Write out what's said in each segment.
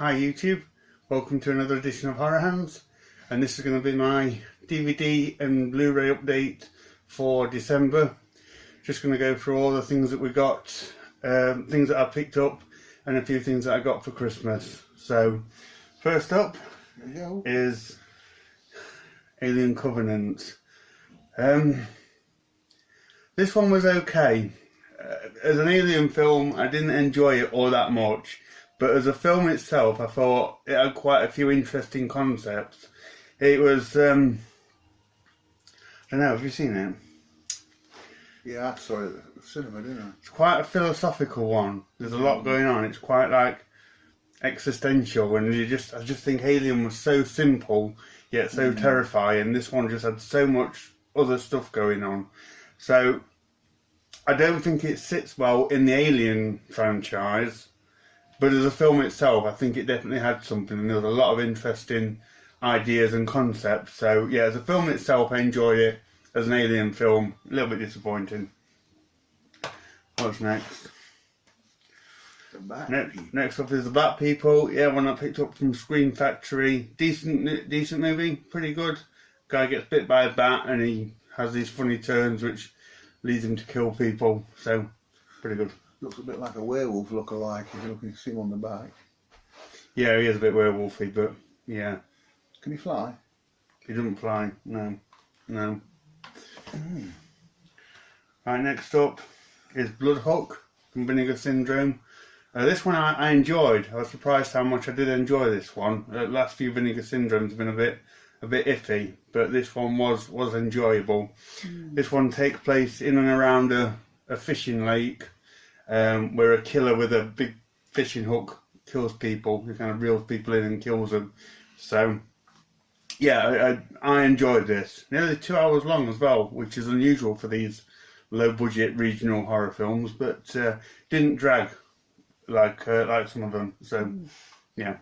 Hi YouTube, welcome to another edition of Horror Hands, and this is going to be my DVD and Blu-ray update for December. Just going to go through all the things that we got, things that I picked up, and a few things that I got for Christmas. So, first up is Alien Covenant. This one was okay. As an Alien film, I didn't enjoy it all that much. But as a film itself, I thought it had quite a few interesting concepts. It was, I don't know, have you seen it? Yeah, I saw it at the cinema, didn't I? It's quite a philosophical one. There's a lot going on. It's quite like existential, and I just think Alien was so simple yet so terrifying. This one just had so much other stuff going on. So I don't think it sits well in the Alien franchise. But as a film itself, I think it definitely had something, and there was a lot of interesting ideas and concepts. So yeah, as a film itself, I enjoyed it. As an Alien film, a little bit disappointing. What's next? Next up is The Bat People. Yeah, one I picked up from Screen Factory. Decent movie, pretty good. Guy gets bit by a bat and he has these funny turns which leads him to kill people. So, pretty good. Looks a bit like a werewolf look-alike if you can see him on the back. Yeah, he is a bit werewolfy, but yeah. Can he fly? He doesn't fly, no. Right, next up is Bloodhook from Vinegar Syndrome. This one I enjoyed. I was surprised how much I did enjoy this one. The last few Vinegar Syndromes have been a bit iffy, but this one was enjoyable. This one takes place in and around a fishing lake. Where a killer with a big fishing hook kills people. He kind of reels people in and kills them. So, yeah, I enjoyed this. Nearly 2 hours long as well, which is unusual for these low-budget regional horror films, but didn't drag like some of them. So, yeah.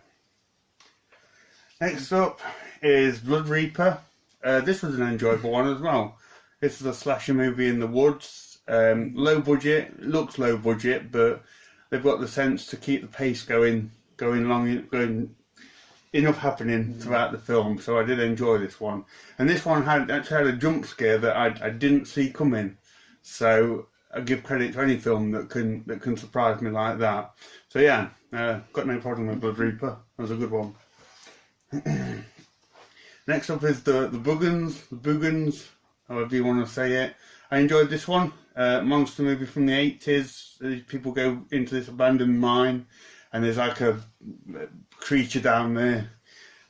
Next up is Blood Reaper. This was an enjoyable one as well. This is a slasher movie in the woods. Low budget, looks low budget, but they've got the sense to keep the pace going enough happening throughout the film. So I did enjoy this one, and this one actually had a jump scare that I didn't see coming. So I give credit to any film that can surprise me like that. So yeah, got no problem with Blood Reaper. That was a good one. Next up is the Boogans, however you want to say it. I enjoyed this one. Monster movie from the 80s. People go into this abandoned mine and there's like a creature down there.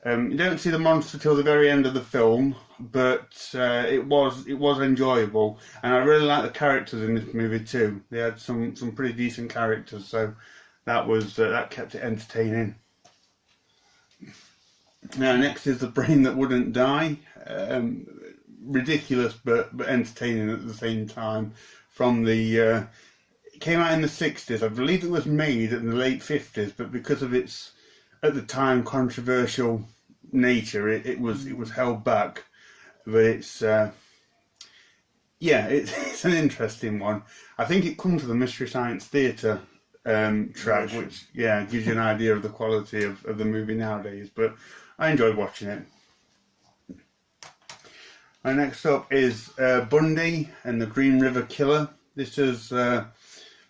You don't see the monster till the very end of the film, but it was enjoyable, and I really like the characters in this movie too. They had some pretty decent characters, so that kept it entertaining. Now next is The Brain That Wouldn't Die. Ridiculous but entertaining at the same time. From the it came out in the 60s. I believe it was made in the late 50s, but because of its at the time controversial nature, it was held back. But it's it's an interesting one. I think it comes to the Mystery Science Theatre track, which gives you an idea of the quality of the movie nowadays. But I enjoyed watching it. And next up is Bundy and the Green River Killer. This is a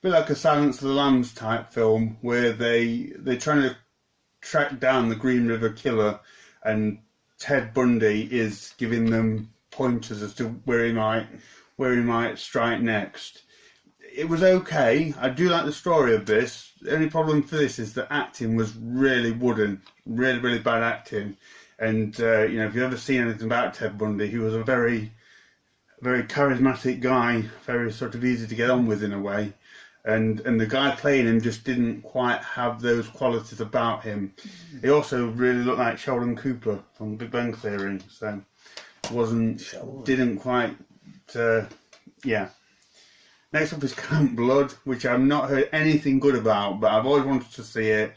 bit like a Silence of the Lambs type film where they're trying to track down the Green River Killer, and Ted Bundy is giving them pointers as to where he might strike next. It was okay. I do like the story of this. The only problem for this is the acting was really wooden, really bad acting. And if you've ever seen anything about Ted Bundy, he was a very charismatic guy, very sort of easy to get on with in a way. And the guy playing him just didn't quite have those qualities about him. He also really looked like Sheldon Cooper from Big Bang Theory, so didn't quite. Next up is Camp Blood, which I've not heard anything good about, but I've always wanted to see it.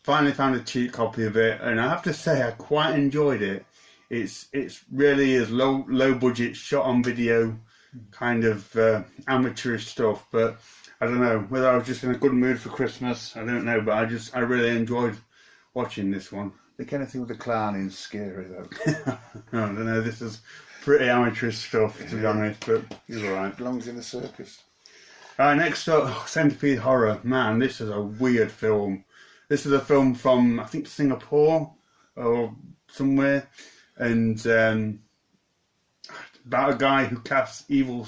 Finally found a cheap copy of it, and I have to say I quite enjoyed it. It's really is low budget, shot on video, kind of amateurish stuff. But I don't know whether I was just in a good mood for Christmas. I don't know, but I really enjoyed watching this one. I think anything with a clown is scary though. I don't know, this is pretty amateur stuff to be honest, but it's alright. Belongs in a circus. Alright, next up, Centipede Horror. Man, this is a weird film. This is a film from, I think, Singapore or somewhere, and about a guy who casts evil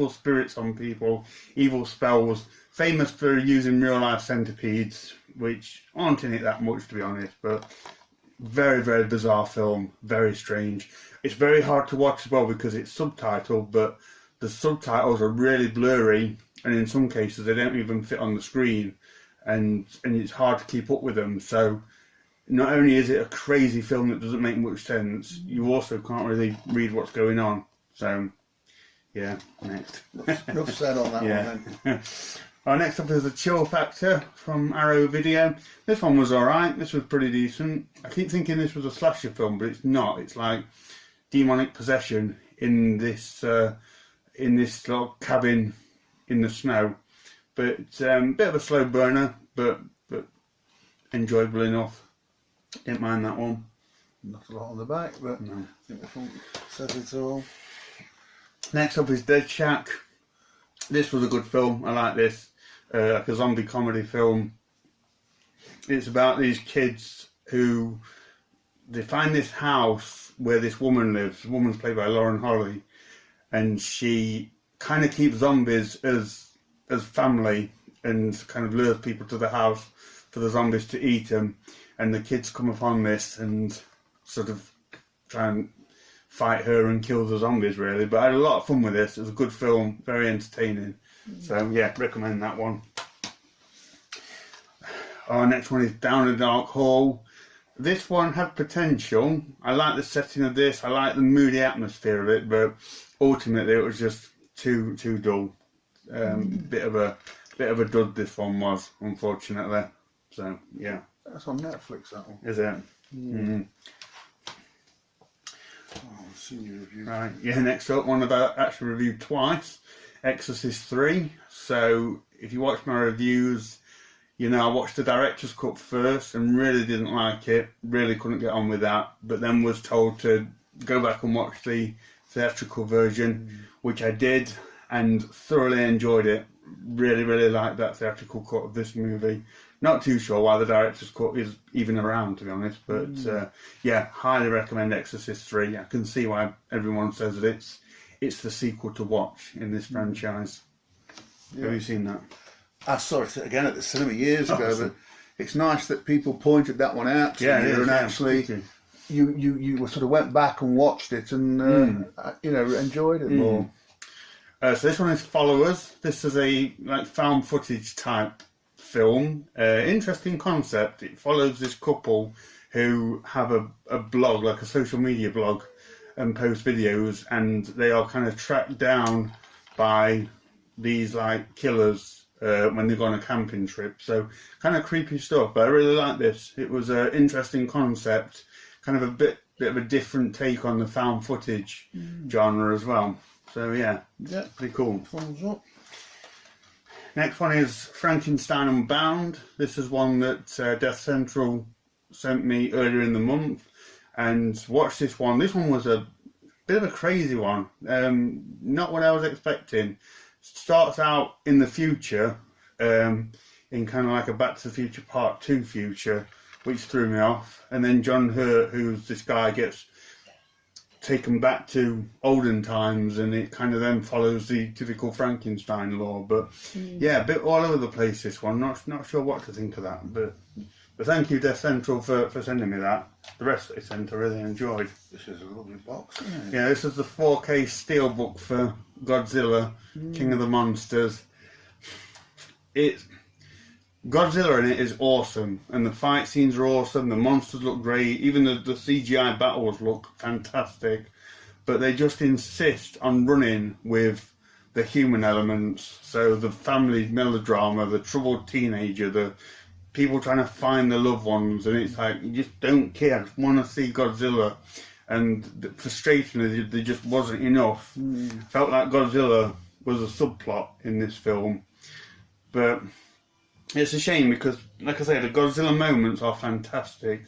spirits on people, evil spells, famous for using real life centipedes, which aren't in it that much to be honest, but very, very bizarre film, very strange. It's very hard to watch as well because it's subtitled, but the subtitles are really blurry, and in some cases they don't even fit on the screen, and it's hard to keep up with them. So not only is it a crazy film that doesn't make much sense, you also can't really read what's going on. So yeah, next. Enough said on that one then. Next up is The Chill Factor from Arrow Video. This one was alright, this was pretty decent. I keep thinking this was a slasher film, but it's not. It's like demonic possession in this little cabin in the snow. But it's a bit of a slow burner, but enjoyable enough. Didn't mind that one. Not a lot on the back, but no. I think the front says it all. Next up is Dead Shack. This was a good film. I like this. Like a zombie comedy film. It's about these kids who they find this house where this woman lives. The woman's played by Lauren Holly, and she kind of keeps zombies as family and kind of lures people to the house for the zombies to eat them. And the kids come upon this and sort of try and fight her and kill the zombies really. But I had a lot of fun with this. It was a good film, very entertaining. So yeah, recommend that one. Our next one is Down a Dark Hall. This one had potential. I like the setting of this. I like the moody atmosphere of it, but ultimately it was just too dull. Bit of a dud this one was, unfortunately. So yeah. That's on Netflix, that one. Is it? Yeah. Mm-hmm. Oh, I've seen your review. Right, yeah, next up, one I've actually reviewed twice, Exorcist 3. So, if you watch my reviews, you know I watched the director's cut first and really didn't like it, really couldn't get on with that, but then was told to go back and watch the theatrical version, which I did, and thoroughly enjoyed it. Really, really liked that theatrical cut of this movie. Not too sure why the director's cut is even around, to be honest, but yeah, highly recommend Exorcist 3. I can see why everyone says that it's the sequel to watch in this franchise. Yeah. Have you seen that? I saw it again at the cinema years ago, but it's nice that people pointed that one out to you and actually you sort of went back and watched it and you know, enjoyed it more. So this one is Followers. This is a like found footage type film. Interesting concept. It follows this couple who have a blog, like a social media blog, and post videos, and they are kind of tracked down by these like killers when they go on a camping trip. So kind of creepy stuff, but I really like this. It was an interesting concept, kind of a bit of a different take on the found footage genre as well. So yeah, pretty cool. Thumbs up. Next one is Frankenstein Unbound. This is one that Death Central sent me earlier in the month, and watched this one. This one was a bit of a crazy one. Not what I was expecting. Starts out in the future, in kind of like a Back to the Future Part 2 future, which threw me off. And then John Hurt, who's this guy, gets taken back to olden times, and it kind of then follows the typical Frankenstein lore. But yeah, a bit all over the place, this one. Not sure what to think of that, but thank you, Death Central, for sending me that. The rest that they sent I really enjoyed. This is a lovely box, isn't it? Yeah, this is the 4K steelbook for Godzilla, King of the Monsters. Godzilla in it is awesome, and the fight scenes are awesome, the monsters look great, even the CGI battles look fantastic, but they just insist on running with the human elements, so the family melodrama, the troubled teenager, the people trying to find their loved ones, and it's like, you just don't care, I just want to see Godzilla, and the frustration, there just wasn't enough. Felt like Godzilla was a subplot in this film, but it's a shame because, like I say, the Godzilla moments are fantastic,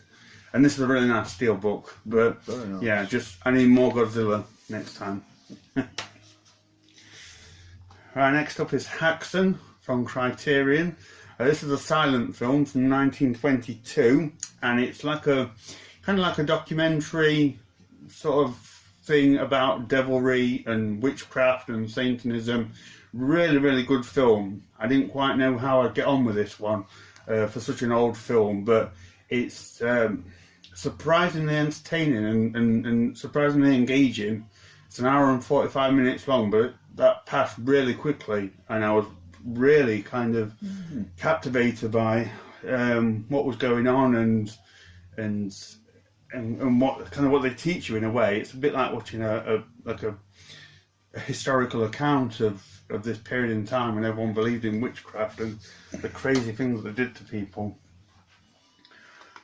and this is a really nice steelbook. But Very nice. yeah, I need more Godzilla next time. Right, next up is Haxon from Criterion. This is a silent film from 1922, and it's like a kind of like a documentary sort of thing about devilry and witchcraft and Satanism. Really, really good film. I didn't quite know how I'd get on with this one for such an old film, but it's surprisingly entertaining and surprisingly engaging. It's an hour and 45 minutes long, but that passed really quickly, and I was really kind of captivated by what was going on and what kind of what they teach you in a way. It's a bit like watching a historical account of this period in time when everyone believed in witchcraft and the crazy things that they did to people.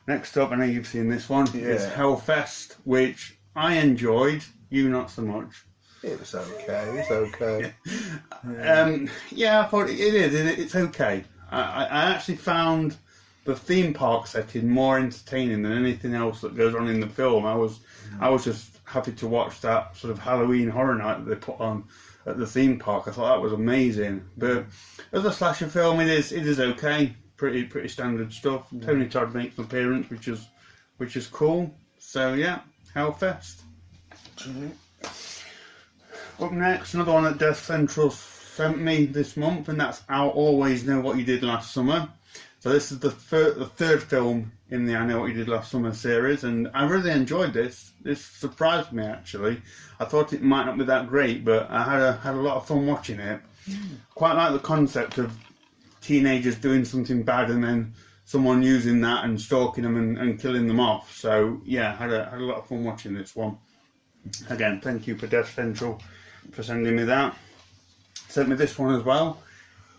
Next up, I know you've seen this one, is Hellfest, which I enjoyed, you not so much. It was okay, it's okay. I thought it is, it's okay. I actually found the theme park setting more entertaining than anything else that goes on in the film. I was just happy to watch that sort of Halloween horror night that they put on at the theme park. I thought that was amazing. But as a slasher film, it is okay. Pretty standard stuff. Tony Todd makes an appearance, which is cool. So yeah, Hellfest. Up next, another one that Death Central sent me this month, and that's I'll Always Know What You Did Last Summer. So this is the third film in the I Know What You Did Last Summer series, and I really enjoyed this. This surprised me, actually. I thought it might not be that great, but I had a lot of fun watching it. Quite like the concept of teenagers doing something bad and then someone using that and stalking them and killing them off. So yeah, had a lot of fun watching this one. Again, thank you for Death Central for sending me that. Sent me this one as well,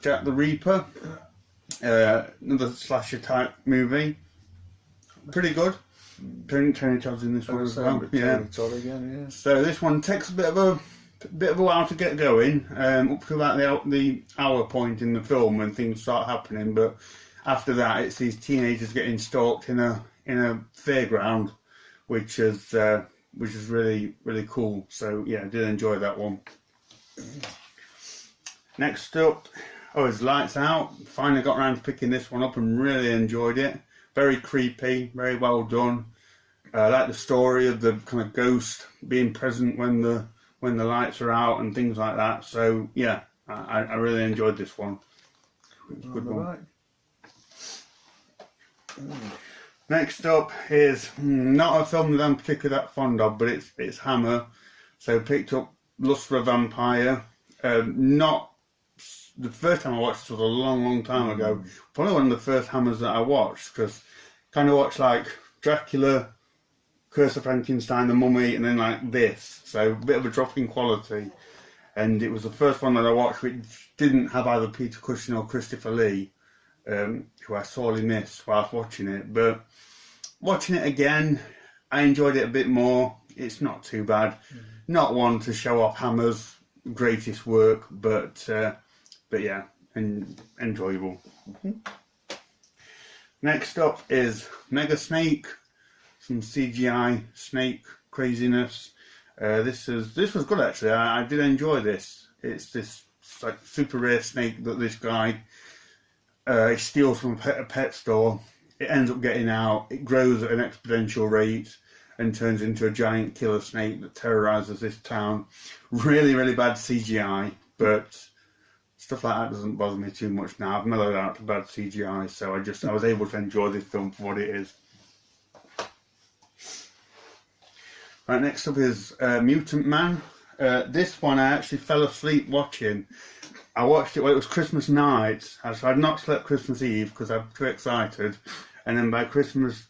Jack the Reaper. Another slasher type movie. Pretty good. Tony Todd's in this one as well. Tony Todd again, yeah. So this one takes a bit of a while to get going, up to about the hour point in the film when things start happening. But after that, it's these teenagers getting stalked in a fairground, which is really, really cool. So yeah, I did enjoy that one. Next up, is Lights Out. Finally got around to picking this one up and really enjoyed it. Very creepy, very well done. I like the story of the kind of ghost being present when the lights are out and things like that. So yeah, I really enjoyed this one. Good one. Right. Next up is not a film that I'm particularly that fond of, but it's Hammer. So picked up Lust for a Vampire. Not the first time I watched this was a long time ago. Probably one of the first Hammers that I watched, because kind of watched like Dracula, Curse of Frankenstein, The Mummy, and then like this. So a bit of a drop in quality. And it was the first one that I watched which didn't have either Peter Cushing or Christopher Lee, who I sorely missed whilst watching it. But watching it again, I enjoyed it a bit more. It's not too bad. Not one to show off Hammer's greatest work, but yeah, enjoyable. Next up is Mega Snake, some CGI snake craziness. This was good actually. I did enjoy this. It's this like super rare snake that this guy he steals from a pet store. It ends up getting out. It grows at an exponential rate and turns into a giant killer snake that terrorizes this town. Really, really bad CGI, but stuff like that doesn't bother me too much now. I've mellowed out to bad CGI, so I was able to enjoy this film for what it is. Right, next up is Mutant Man. This one I actually fell asleep watching. I watched it when it was Christmas night, so I'd not slept Christmas Eve because I'm too excited, and then by Christmas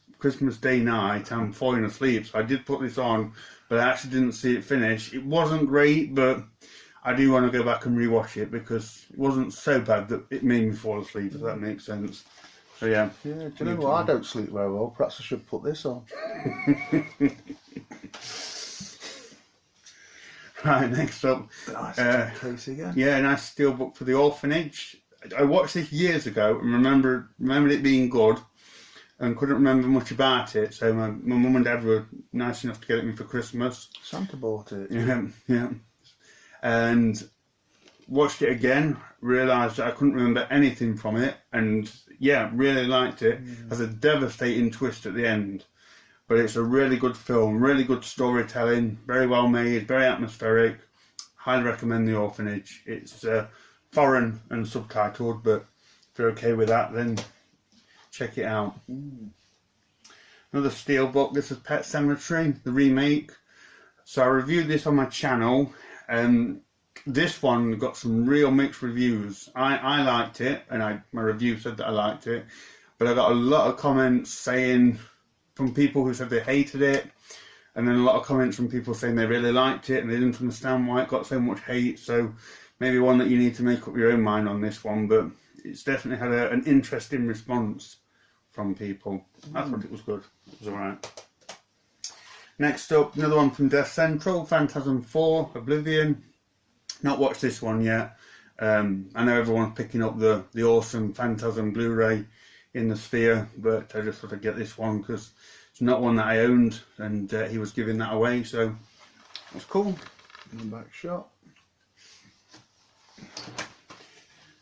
Day night I'm falling asleep, so I did put this on, but I actually didn't see it finish. It wasn't great, but I do want to go back and rewatch it because it wasn't so bad that it made me fall asleep, if that makes sense. So yeah. Yeah, do you know what? I don't sleep very well. Perhaps I should put this on. Right, next up. Nice case again. Yeah, nice steelbook for The Orphanage. I watched this years ago and remembered it being good, and couldn't remember much about it. So my mum and dad were nice enough to get it me for Christmas. Santa bought it. Yeah. And watched it again, realised that I couldn't remember anything from it, and yeah, really liked it. Has a devastating twist at the end. But it's a really good film, really good storytelling, very well made, very atmospheric. Highly recommend The Orphanage. It's foreign and subtitled, but if you're okay with that, then check it out. Another Steelbook. This is Pet Sematary, the remake. So I reviewed this on my channel, and this one got some real mixed reviews. I liked it, and my review said that I liked it, but I got a lot of comments saying from people who said they hated it, and then a lot of comments from people saying they really liked it and they didn't understand why it got so much hate. So maybe one that you need to make up your own mind on this one, but it's definitely had an interesting response from people. I thought it was good. It was alright. Next up, another one from Death Central, Phantasm 4, Oblivion. Not watched this one yet. I know everyone's picking up the awesome Phantasm Blu-ray in the Sphere, but I just thought I'd get this one because it's not one that I owned, and he was giving that away, so it's cool. In the back shot.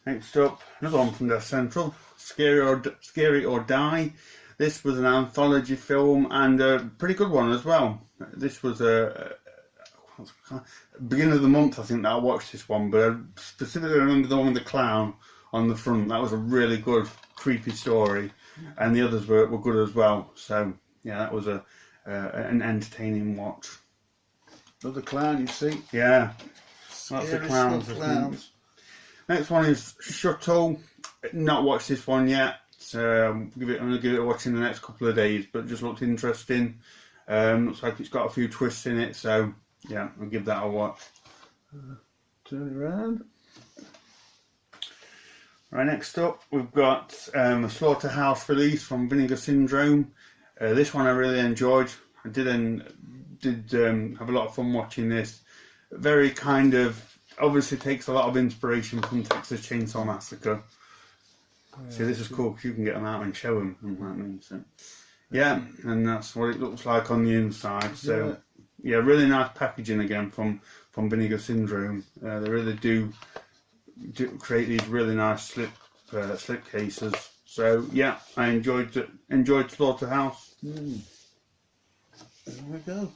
Next up, another one from Death Central, Scary or Die. This was an anthology film, and a pretty good one as well. This was beginning of the month, I think, that I watched this one, but I specifically remember the one with the clown on the front. That was a really good, creepy story, and the others were good as well. So yeah, that was an entertaining watch. Another clown, you see? Yeah, lots of clowns. Next one is Shuttle. Not watched this one yet. I'm going to give it a watch in the next couple of days, but just looked interesting. Looks like it's got a few twists in it, so yeah, I'll give that a watch. Turn it around. Right, next up we've got a Slaughterhouse release from Vinegar Syndrome. This one I really enjoyed. I did have a lot of fun watching this. Very kind of, obviously takes a lot of inspiration from Texas Chainsaw Massacre. See, this is cool because you can get them out and show them. So, yeah, and that's what it looks like on the inside. So yeah, really nice packaging again from Vinegar Syndrome. They really do create these really nice slip cases. So yeah, I enjoyed Slaughterhouse. There we go.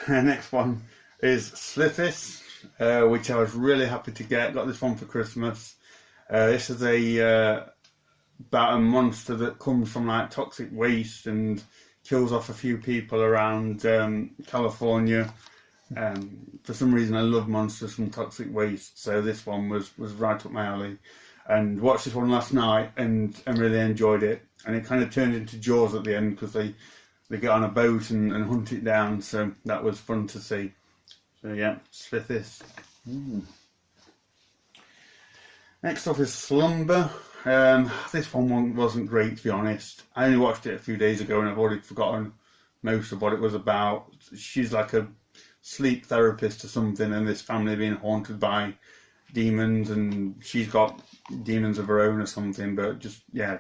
Next one is Slithis, which I was really happy to get. Got this one for Christmas. This is about a monster that comes from like toxic waste and kills off a few people around California. For some reason I love monsters from toxic waste, so this one was right up my alley. And watched this one last night and really enjoyed it. And it kind of turned into Jaws at the end because they get on a boat and hunt it down, so that was fun to see. So yeah, Slithis. Next up is Slumber. This one wasn't great, to be honest. I only watched it a few days ago and I've already forgotten most of what it was about. She's like a sleep therapist or something, and this family being haunted by demons, and she's got demons of her own or something, but just, yeah,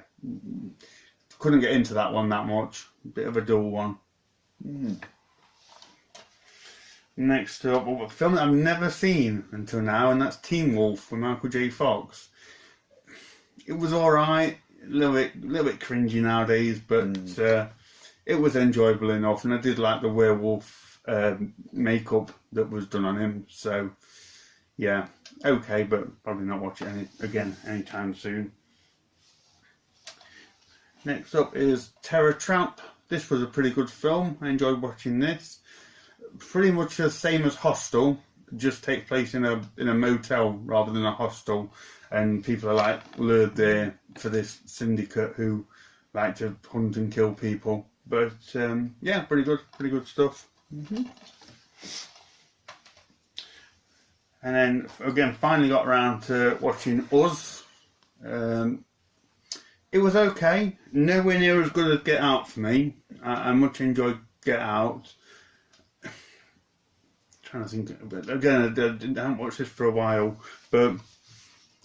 couldn't get into that one that much. Bit of a dull one. Next up, a film that I've never seen until now, and that's Teen Wolf with Michael J. Fox. It was alright, a little bit cringy nowadays, but it was enjoyable enough, and I did like the werewolf makeup that was done on him, so yeah, okay, but probably not watch it again anytime soon. Next up is Terror Trap. This was a pretty good film. I enjoyed watching this. Pretty much the same as Hostel, just takes place in a motel rather than a hostel, and people are like lured there for this syndicate who like to hunt and kill people. But yeah, pretty good stuff. And then again, finally got around to watching Us. It was okay, nowhere near as good as Get Out for me. I much enjoyed Get Out. Trying to think, but again, I haven't watched this for a while, but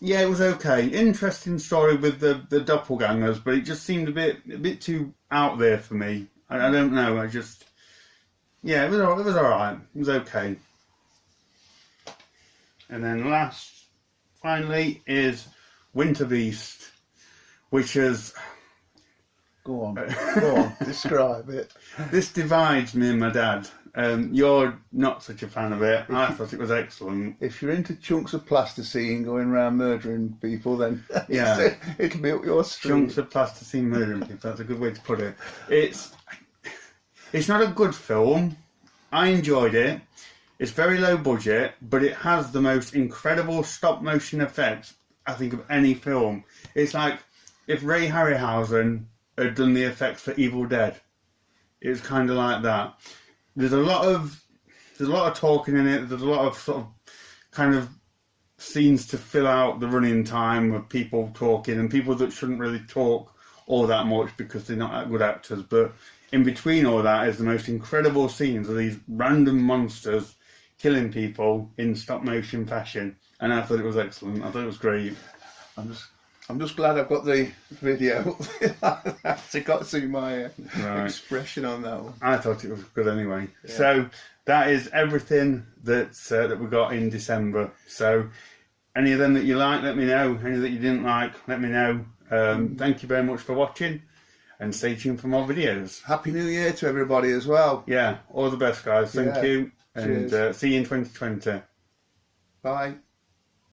Yeah, it was okay. Interesting story with the doppelgangers, but it just seemed a bit too out there for me. I don't know. Yeah, it was all right. It was okay. And then finally, is Winter Beast, which is... Go on, describe it. This divides me and my dad. You're not such a fan of it. I thought it was excellent. If you're into chunks of plasticine going around murdering people, then yeah, it'll be up your street. Chunks of plasticine murdering people, that's a good way to put it. It's not a good film. I enjoyed it. It's very low budget, but it has the most incredible stop motion effects, I think, of any film. It's like if Ray Harryhausen had done the effects for Evil Dead. It's kind of like that. There's a lot of talking in it. There's a lot of sort of kind of scenes to fill out the running time of people talking and people that shouldn't really talk all that much because they're not that good actors. But in between all that is the most incredible scenes of these random monsters killing people in stop motion fashion. And I thought it was excellent. I thought it was great. I'm just glad I've got the video. I actually got to see my expression on that one. I thought it was good anyway. Yeah. So that is everything that we got in December. So any of them that you like, let me know. Any that you didn't like, let me know. Thank you very much for watching and stay tuned for more videos. Happy New Year to everybody as well. Yeah, all the best, guys. Thank you. And see you in 2020. Bye.